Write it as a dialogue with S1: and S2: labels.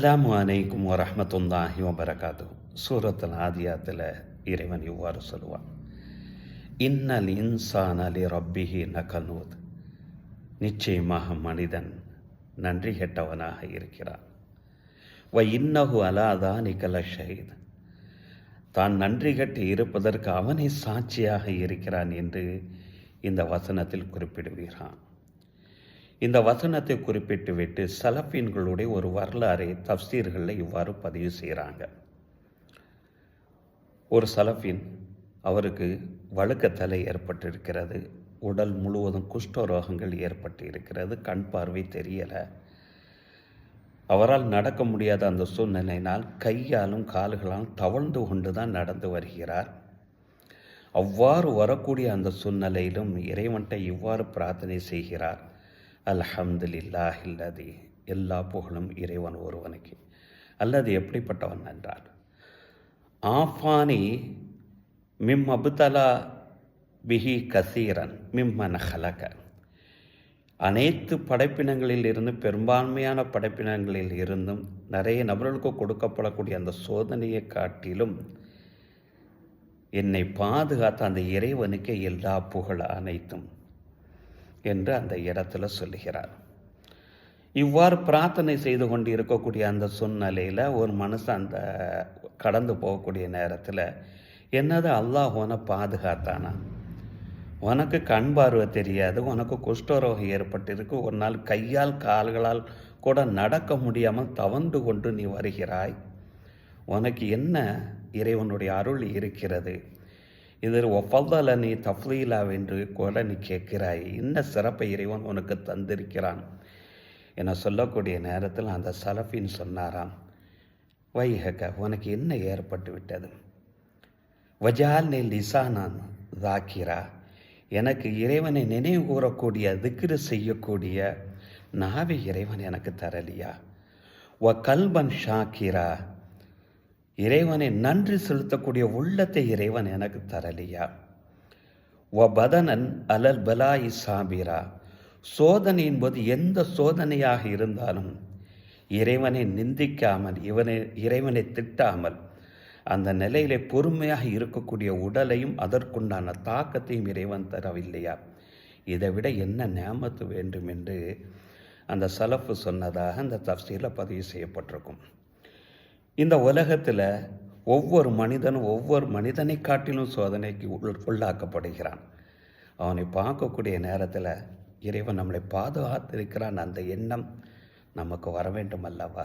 S1: அஸ்ஸலாமு அலைக்கும் வரஹ்மத்துல்லாஹி வபரகாத்துஹு. சூரத்துல் ஆதியாத்தில் இறைவன் இவ்வாறு சொல்லுவான், இன்னல் இன்சான லி ரப்பிஹி லகனூத். நிச்சயமாக மனிதன் நன்றி கெட்டவனாக இருக்கிறான். வ இன்னஹு அலா தாலிக லஷஹீத். தான் நன்றி கட்டி இருப்பதற்கு அவனே சாட்சியாக இருக்கிறான் என்று இந்த வசனத்தில் குறிப்பிடுகிறான். இந்த வசனத்தை குறிப்பிட்டு விட்டு சலஃபீன்களுடைய ஒரு வரலாறை தஃப்சீர்களில் இவ்வாறு பதிவு செய்கிறாங்க. ஒரு சலஃபீன், அவருக்கு வழுக்கத்தலை ஏற்பட்டிருக்கிறது, உடல் முழுவதும் குஷ்டரோகங்கள் ஏற்பட்டு இருக்கிறது, கண் பார்வை தெரியலை. அவரால் நடக்க முடியாத அந்த சூழ்நிலையினால் கையாலும் கால்களாலும் தவழ்ந்து கொண்டு தான் நடந்து வருகிறார். அவ்வாறு வரக்கூடிய அந்த சூழ்நிலையிலும் இறைவன்கிட்ட இவ்வாறு பிரார்த்தனை செய்கிறார், அல்ஹம்துலில்லாஹில்லதி, எல்லா புகழும் இறைவன் ஒருவனுக்கு. அல்லது எப்படிப்பட்டவன் என்றால், ஆஃபானி மிம் அபுதலா பிஹி கசீரன் மிம்மன் ஹலக. அனைத்து படைப்பினங்களில் இருந்து, பெரும்பான்மையான படைப்பினங்களில் இருந்தும் நிறைய நபர்களுக்கு கொடுக்கப்படக்கூடிய அந்த சோதனையை காட்டிலும் என்னை பாதுகாத்த அந்த இறைவனுக்கு எல்லா புகழ் அனைத்தும் என்று அந்த இடத்துல சொல்லுகிறார். இவ்வாறு பிரார்த்தனை செய்து கொண்டு இருக்கக்கூடிய அந்த சூழ்நிலையில் ஒரு மனுஷன் அந்த கடந்து போகக்கூடிய நேரத்தில், என்னது அல்லாஹ் உன பாதுகாத்தானா? உனக்கு கண் பார்வை தெரியாது, உனக்கு குஷ்டரோகம் ஏற்பட்டிருக்கு, ஒரு நாள் கையால் கால்களால் கூட நடக்க முடியாமல் தவந்து கொண்டு நீ வருகிறாய், உனக்கு என்ன இறைவனுடைய அருள் இருக்கிறது? இதில் ஒஃபல்ல நீ தஃப்லீலா என்று கூட நீ கேட்கிறாய், என்ன சிறப்பை இறைவன் உனக்கு தந்திருக்கிறான் என சொல்லக்கூடிய நேரத்தில் அந்த சலஃபின் சொன்னாராம், வைஹக, உனக்கு என்ன ஏற்பட்டு விட்டது? வஜால் நெ லிசானான் தாக்கிரா, எனக்கு இறைவனை நினைவு கூறக்கூடிய, திக்ரு செய்யக்கூடிய நாவை இறைவன் எனக்கு தரலியா? வ கல்பன் ஷாக்கிரா, இறைவனை நன்றி செலுத்தக்கூடிய உள்ளத்தை இறைவன் எனக்கு தரலியா? வ பதனன் அலல் பலாயி சாபிரா, சோதனையின் போது எந்த சோதனையாக இருந்தாலும் இறைவனை நிந்திக்காமல், இறைவனை திட்டாமல் அந்த நிலையிலே பொறுமையாக இருக்கக்கூடிய உடலையும் அதற்குண்டான தாக்கத்தையும் இறைவன் தரவில்லையா? இதை விட என்ன நியாமத்து வேண்டும் என்று அந்த சலஃபு சொன்னதாக அந்த தஃப்சீரில் பதிவு செய்யப்பட்டிருக்கும். இந்த உலகத்தில் ஒவ்வொரு மனிதனும் ஒவ்வொரு மனிதனை காட்டிலும் சோதனைக்கு உள்ளாக்கப்படுகிறான். அவனை பார்க்கக்கூடிய நேரத்தில் இறைவன் நம்மளை பாதுகாத்திருக்கிறான், அந்த எண்ணம் நமக்கு வர வேண்டும் அல்லவா?